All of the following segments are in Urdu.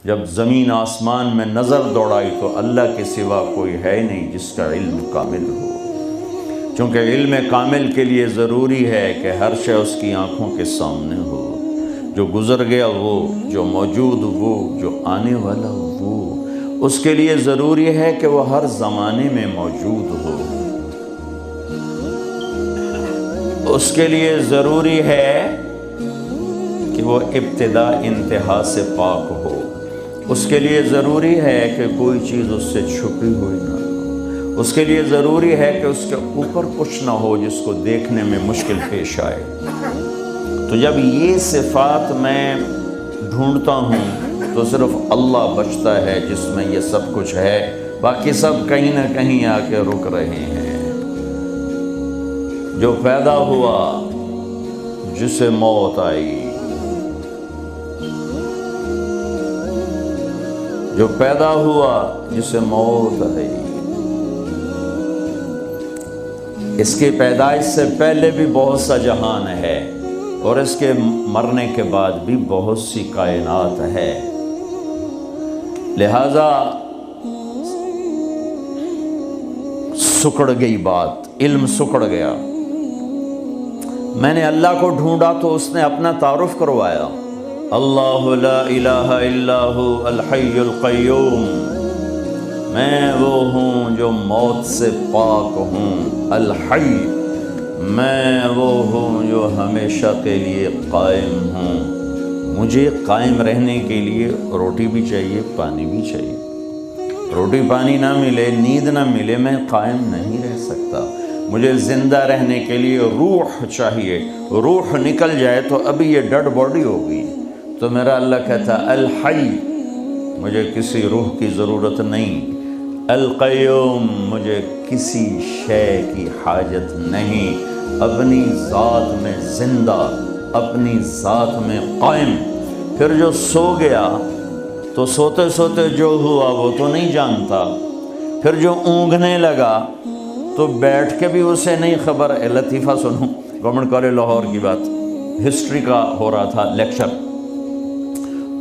جب زمین آسمان میں نظر دوڑائی تو اللہ کے سوا کوئی ہے نہیں جس کا علم کامل ہو، چونکہ علم کامل کے لیے ضروری ہے کہ ہر شے اس کی آنکھوں کے سامنے ہو، جو گزر گیا وہ، جو موجود وہ، جو آنے والا وہ۔ اس کے لیے ضروری ہے کہ وہ ہر زمانے میں موجود ہو، اس کے لیے ضروری ہے کہ وہ ابتدا انتہا سے پاک ہو، اس کے لیے ضروری ہے کہ کوئی چیز اس سے چھپی ہوئی نہ ہو، اس کے لیے ضروری ہے کہ اس کے اوپر کچھ نہ ہو جس کو دیکھنے میں مشکل پیش آئے۔ تو جب یہ صفات میں ڈھونڈتا ہوں تو صرف اللہ بچتا ہے جس میں یہ سب کچھ ہے، باقی سب کہیں نہ کہیں آ کے رک رہے ہیں۔ جو پیدا ہوا جسے موت آئی، جو پیدا ہوا جسے موت آئی، اس کی پیدائش سے پہلے بھی بہت سا جہان ہے اور اس کے مرنے کے بعد بھی بہت سی کائنات ہے، لہذا سکڑ گئی بات، علم سکڑ گیا۔ میں نے اللہ کو ڈھونڈا تو اس نے اپنا تعارف کروایا، اللہ لا الہ الا ہو الحی القیوم، میں وہ ہوں جو موت سے پاک ہوں، الحی، میں وہ ہوں جو ہمیشہ کے لیے قائم ہوں۔ مجھے قائم رہنے کے لیے روٹی بھی چاہیے، پانی بھی چاہیے۔ روٹی پانی نہ ملے، نیند نہ ملے، میں قائم نہیں رہ سکتا۔ مجھے زندہ رہنے کے لیے روح چاہیے، روح نکل جائے تو ابھی یہ ڈیڈ باڈی ہوگی۔ تو میرا اللہ کہتا الحی، مجھے کسی روح کی ضرورت نہیں، القیوم، مجھے کسی شے کی حاجت نہیں، اپنی ذات میں زندہ، اپنی ذات میں قائم۔ پھر جو سو گیا تو سوتے سوتے جو ہوا وہ تو نہیں جانتا، پھر جو اونگنے لگا تو بیٹھ کے بھی اسے نہیں خبر۔ لطیفہ سنو، گورنمنٹ کالج لاہور کی بات، ہسٹری کا ہو رہا تھا لیکچر،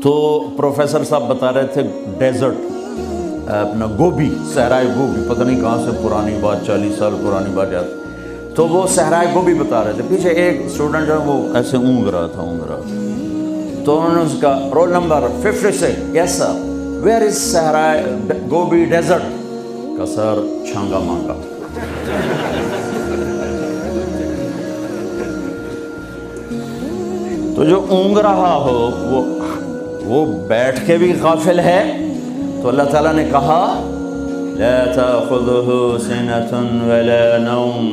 تو پروفیسر صاحب بتا رہے تھے ڈیزرٹ، اپنا گوبی، صحرائے گوبی، پتہ نہیں کہاں سے پرانی بات، 40 سال پرانی بات یاد، تو وہ صحرائے گوبی بتا رہے تھے۔ پیچھے ایک اسٹوڈنٹ جو ہے وہ ایسے اونگ رہا تھا، تو انہوں نے اس کا roll number 56، yes sir, where is صحرائے گوبی ڈیزرٹ؟ کا سر چھانگا مانگا۔ تو جو اونگ رہا ہو وہ بیٹھ کے بھی غافل ہے، تو اللہ تعالیٰ نے کہا لا تأخذہ سنۃ ولا نوم،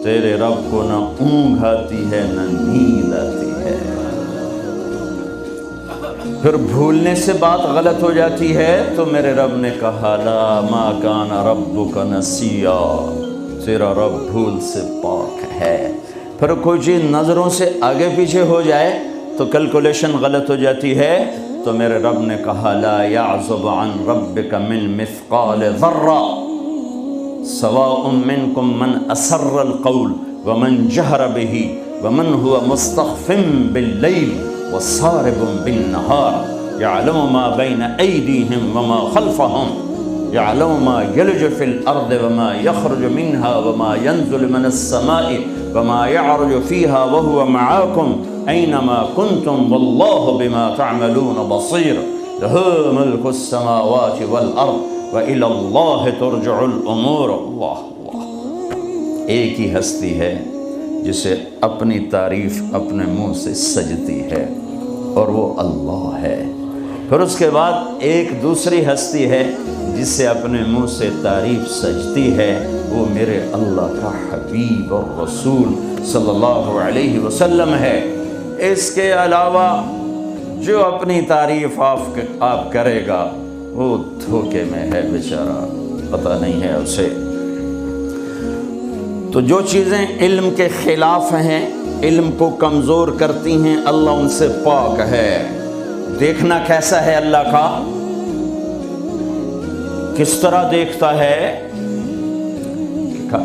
تیرے رب کو نہ اونگ آتی ہے نہ نیند آتی ہے۔ پھر بھولنے سے بات غلط ہو جاتی ہے تو میرے رب نے کہا لا ما کان ربک نسیا، تیرا رب بھول سے پاک ہے۔ پھر کوئی چیز نظروں سے آگے پیچھے ہو جائے تو کیلکولیشن غلط ہو جاتی ہے، تو میرے رب نے کہا لا یعزب عن ربک من مثقال ذرہ سواء منکم من اسر القول ومن جہر بہ ومن هو مستخف باللیل وصارب بالنہار یعلم ما بین ایدیہم وما خلفہم یعلم ما یلج فی الارض وما یخرج منها وما ینزل من السماء وما یعرج فیہا وہو معاکم اینما کنتم واللہ بما تعملون بصیر لہ ملک السماوات والارض وإلی اللہ ترجع الامور۔ اللہ اللہ، ایک ہی ہستی ہے جسے اپنی تعریف اپنے منہ سے سجتی ہے اور وہ اللہ ہے۔ پھر اس کے بعد ایک دوسری ہستی ہے جس سے اپنے منہ سے تعریف سجتی ہے، وہ میرے اللہ کا حبیب اور رسول صلی اللہ علیہ وسلم ہے۔ اس کے علاوہ جو اپنی تعریف آپ کرے گا وہ دھوکے میں ہے بیچارہ، پتہ نہیں ہے اسے۔ تو جو چیزیں علم کے خلاف ہیں، علم کو کمزور کرتی ہیں، اللہ ان سے پاک ہے۔ دیکھنا کیسا ہے اللہ کا؟ کس طرح دیکھتا ہے؟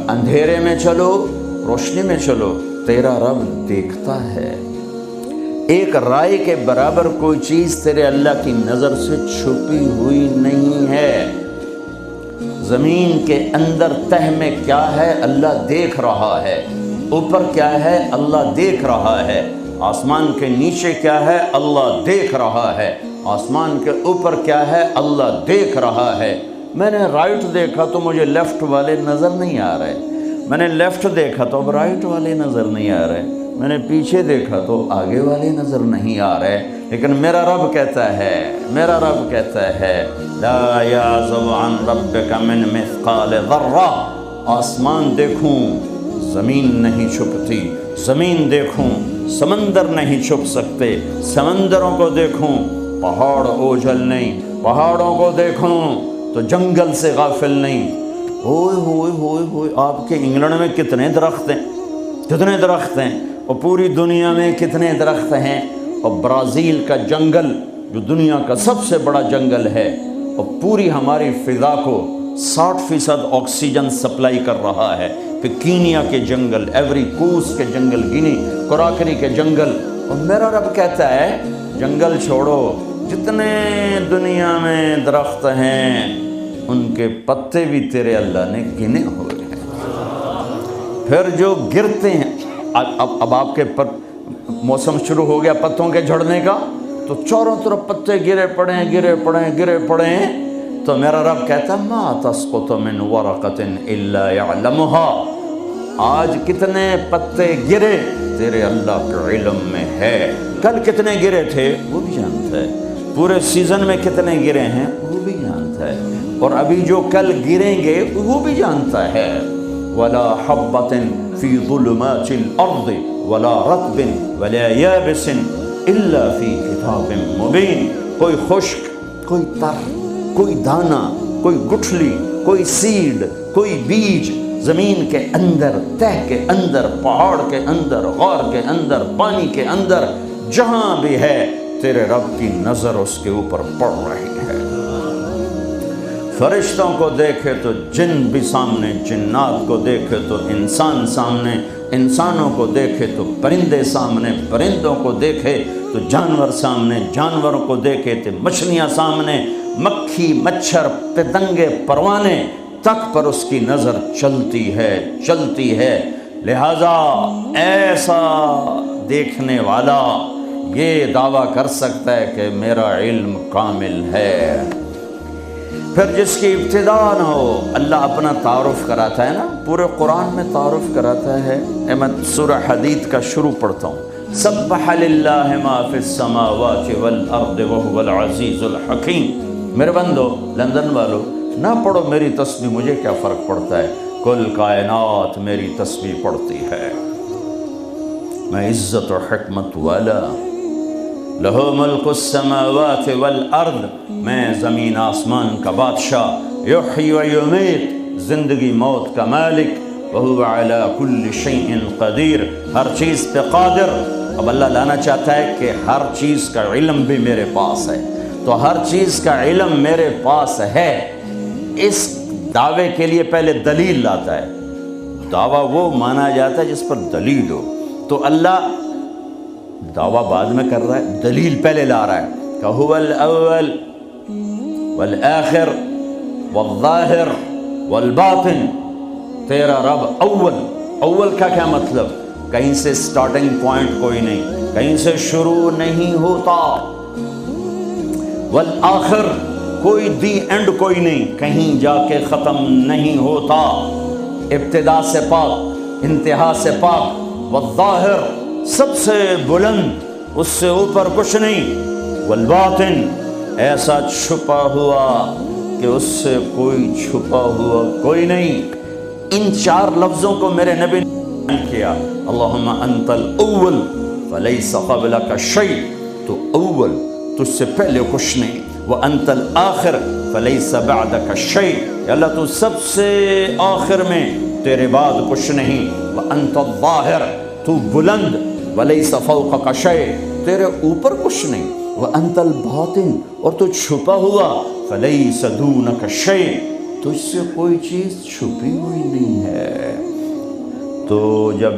اندھیرے میں چلو، روشنی میں چلو، تیرا رب دیکھتا ہے۔ ایک رائے کے برابر کوئی چیز تیرے اللہ کی نظر سے چھپی ہوئی نہیں ہے۔ زمین کے اندر تہ میں کیا ہے اللہ دیکھ رہا ہے، اوپر کیا ہے اللہ دیکھ رہا ہے، آسمان کے نیچے کیا ہے اللہ دیکھ رہا ہے، آسمان کے اوپر کیا ہے اللہ دیکھ رہا ہے۔ میں نے رائٹ دیکھا تو مجھے لیفٹ والے نظر نہیں آ رہے، میں نے لیفٹ دیکھا تو اب رائٹ والے نظر نہیں آ رہے، میں نے پیچھے دیکھا تو آگے والے نظر نہیں آ رہے، لیکن میرا رب کہتا ہے لا یعزب عن ربک من مثقال ذرہ، آسمان دیکھوں زمین نہیں چھپتی، زمین دیکھوں سمندر نہیں چھپ سکتے، سمندروں کو دیکھوں پہاڑ اوجھل نہیں، پہاڑوں کو دیکھوں تو جنگل سے غافل نہیں۔ ہوئے ہوئے ہوئے ہوئے، آپ کے انگلینڈ میں کتنے درخت ہیں، اور پوری دنیا میں کتنے درخت ہیں، اور برازیل کا جنگل جو دنیا کا سب سے بڑا جنگل ہے، اور پوری ہماری فضا کو 60% آکسیجن سپلائی کر رہا ہے، پھر کینیا کے جنگل، ایوری کوسٹ کے جنگل، گینی کوراکری کے جنگل، اور میرا رب کہتا ہے جنگل چھوڑو، جتنے دنیا میں درخت ہیں ان کے پتے بھی تیرے اللہ نے گنے ہوئے ہیں۔ پھر جو گرتے ہیں، اب آپ کے موسم شروع ہو گیا پتوں کے جھڑنے کا، تو چاروں طرف پتے گرے پڑے ہیں، تو میرا رب کہتا ہے ما تسقط من ورقۃ الا يعلمها، آج کتنے پتے گرے تیرے اللہ کے علم میں ہے، کل کتنے گرے تھے وہ بھی جانتا ہے، پورے سیزن میں کتنے گرے ہیں وہ بھی جانتا ہے، اور ابھی جو کل گریں گے وہ بھی جانتا ہے۔ ولا حبۃ فی ظلمات الارض ولا رطب ولا یابس الا فی کتاب مبین، کوئی خشک، کوئی تر، کوئی دانہ، کوئی گٹھلی، کوئی سیڈ، کوئی بیج زمین کے اندر، تہ کے اندر، پہاڑ کے اندر، غار کے اندر، پانی کے اندر، جہاں بھی ہے تیرے رب کی نظر اس کے اوپر پڑ رہی ہے۔ فرشتوں کو دیکھے تو جن بھی سامنے، جنات کو دیکھے تو انسان سامنے، انسانوں کو دیکھے تو پرندے سامنے، پرندوں کو دیکھے تو جانور سامنے، جانوروں کو دیکھے تو مچھلیاں سامنے، مکھی، مچھر، پتنگے، پروانے تک پر اس کی نظر چلتی ہے۔ لہذا ایسا دیکھنے والا یہ دعویٰ کر سکتا ہے کہ میرا علم کامل ہے۔ پھر جس کی ابتدا نہ ہو، اللہ اپنا تعارف کراتا ہے نا، پورے قرآن میں تعارف کراتا ہے۔ میں سورہ حدید کا شروع پڑھتا ہوں، سبح للہ ما فی السماوات والارض وهو العزیز الحکیم۔ میرے بندو، لندن والو، نہ پڑھو میری تسبیح، مجھے کیا فرق پڑتا ہے، کل کائنات میری تسبیح پڑھتی ہے، میں عزت و حکمت والا، لہو ملک السماوات والارض، میں زمین آسمان کا بادشاہ، یحیی و یمیت، زندگی موت کا مالک، وہو علی کل شیء قدیر، ہر چیز پہ قادر۔ اب اللہ لانا چاہتا ہے کہ ہر چیز کا علم بھی میرے پاس ہے، تو ہر چیز کا علم میرے پاس ہے، اس دعوے کے لیے پہلے دلیل لاتا ہے۔ دعویٰ وہ مانا جاتا ہے جس پر دلیل ہو، تو اللہ دعویٰ بعد میں کر رہا ہے، دلیل پہلے لا رہا ہے کہ هو الاول والآخر والظاہر والباطن، تیرا رب اول کا کیا مطلب، کہیں سے سٹارٹنگ پوائنٹ کوئی نہیں، کہیں سے شروع نہیں ہوتا، والآخر کوئی دی اینڈ کوئی نہیں، کہیں جا کے ختم نہیں ہوتا، ابتدا سے پاک، انتہا سے پاک، والظاہر سب سے بلند، اس سے اوپر کچھ نہیں، والباطن ایسا چھپا ہوا کہ اس سے کوئی چھپا ہوا کوئی نہیں۔ ان چار لفظوں کو میرے نبی نے بیان کیا، اللہم انت الاول فلیس قبلک شیء، تو اول، تجھ سے پہلے کچھ نہیں، وانت الآخر فلیس بعدک شیء، اللہ تو سب سے آخر میں، تیرے بعد کچھ نہیں، وانت الظاہر، تو بلند، ولیس فوقک شیء، تیرے اوپر کچھ نہیں، وانت الباطن، اور تو چھپا ہوا، فلیس دونک شیء، تجھ سے کوئی چیز چھپی ہوئی نہیں ہے۔ تو جب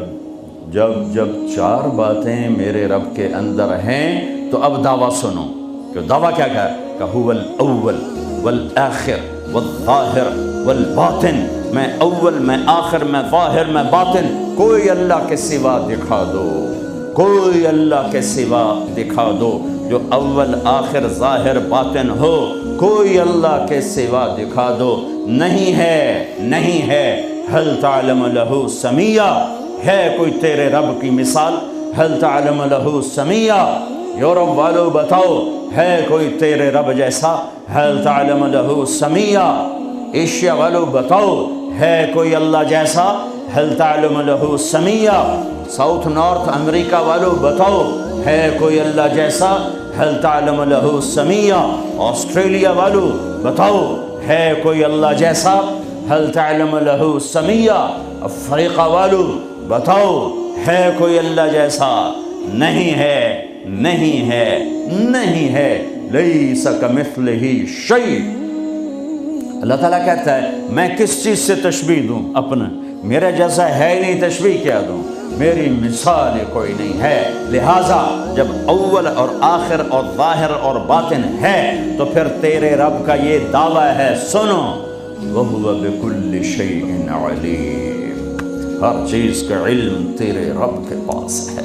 جب جب چار باتیں میرے رب کے اندر ہیں تو اب دعویٰ سنو کہ دعویٰ کیا ہے کہ هو الاول والآخر والظاہر والباطن، میں اول، میں آخر، میں ظاہر، میں باطن، کوئی اللہ کے سوا دکھا دو، کوئی اللہ کے سوا دکھا دو جو اول آخر ظاہر باطن ہو، کوئی اللہ کے سوا دکھا دو۔ نہیں ہے، نہیں ہے۔ هل تعلم له سمیہ، ہے کوئی تیرے رب کی مثال؟ هل تعلم له سمیہ، یورپ والو بتاؤ ہے کوئی تیرے رب جیسا؟ هل تعلم له سمیہ، ایشیا والو بتاؤ ہے کوئی اللہ جیسا؟ هل تعلم له سمیہ، ساؤتھ نارتھ امریکہ والو بتاؤ ہے کوئی اللہ جیسا؟ هل تعلم له سمیہ، آسٹریلیا والو بتاؤ ہے کوئی اللہ جیسا؟ هل تعلم له سمیہ، افریقہ والو بتاؤ ہے کوئی اللہ جیسا؟ نہیں ہے، نہیں ہے، نہیں ہے۔ لیس کمثلہ شیء، اللہ تعالیٰ کہتا ہے میں کس چیز سے تشبیہ دوں اپنا، میرا جیسا ہے ہی نہیں، تشبیہ کیا دوں، میری مثال کوئی نہیں ہے۔ لہٰذا جب اول اور آخر اور ظاہر اور باطن ہے تو پھر تیرے رب کا یہ دعویٰ ہے، سنو، وَهُوَ بِكُلِّ شَيْءٍ عَلِيمٌ، ہر چیز کا علم تیرے رب کے پاس ہے۔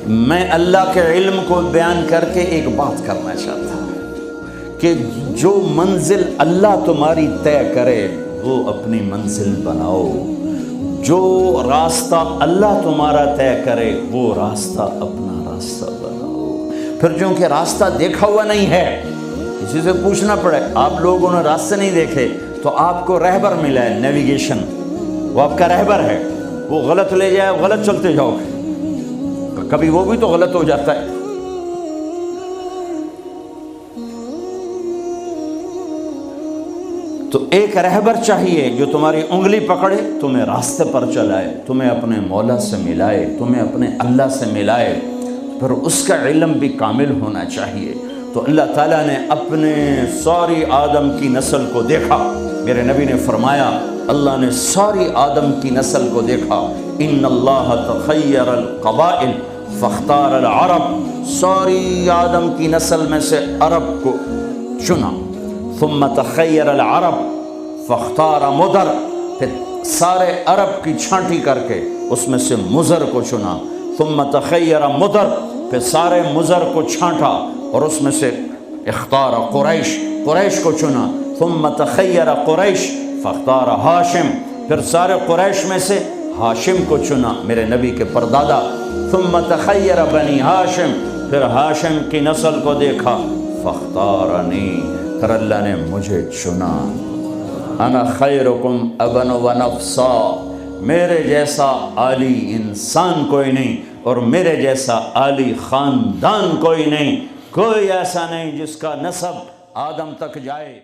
میں اللہ کے علم کو بیان کر کے ایک بات کرنا چاہتا ہوں کہ جو منزل اللہ تمہاری طے کرے وہ اپنی منزل بناؤ، جو راستہ اللہ تمہارا طے کرے وہ راستہ اپنا راستہ بناؤ۔ پھر چونکہ راستہ دیکھا ہوا نہیں ہے، کسی سے پوچھنا پڑے، آپ لوگوں نے راستے نہیں دیکھے تو آپ کو رہبر ملا ہے، نیویگیشن، وہ آپ کا رہبر ہے، وہ غلط لے جائے، غلط چلتے جاؤ گے، کبھی وہ بھی تو غلط ہو جاتا ہے۔ تو ایک رہبر چاہیے جو تمہاری انگلی پکڑے، تمہیں راستے پر چلائے، تمہیں اپنے مولا سے ملائے، تمہیں اپنے اللہ سے ملائے، پھر اس کا علم بھی کامل ہونا چاہیے۔ تو اللہ تعالیٰ نے اپنے ساری آدم کی نسل کو دیکھا، میرے نبی نے فرمایا اللہ نے ساری آدم کی نسل کو دیکھا، ان اللہ تخیر القبائل فاختار العرب، ساری آدم کی نسل میں سے عرب کو چنا، ثم تخیر العرب فاختار مدر، پھر سارے عرب کی چھانٹی کر کے اس میں سے مزر کو چنا، ثم تخیر مدر، پھر سارے مزر کو چھانٹا اور اس میں سے اختار قریش، قریش کو چنا، ثم تخیر قریش فاختار ہاشم، پھر سارے قریش میں سے ہاشم کو چنا، میرے نبی کے پردادا، ثم تخیر بنی ہاشم، پھر ہاشم کی نسل کو دیکھا، فاختارنی، پھر اللہ نے مجھے چنا، انا خیرکم ابن و نفسا، میرے جیسا عالی انسان کوئی نہیں اور میرے جیسا عالی خاندان کوئی نہیں، کوئی ایسا نہیں جس کا نسب آدم تک جائے۔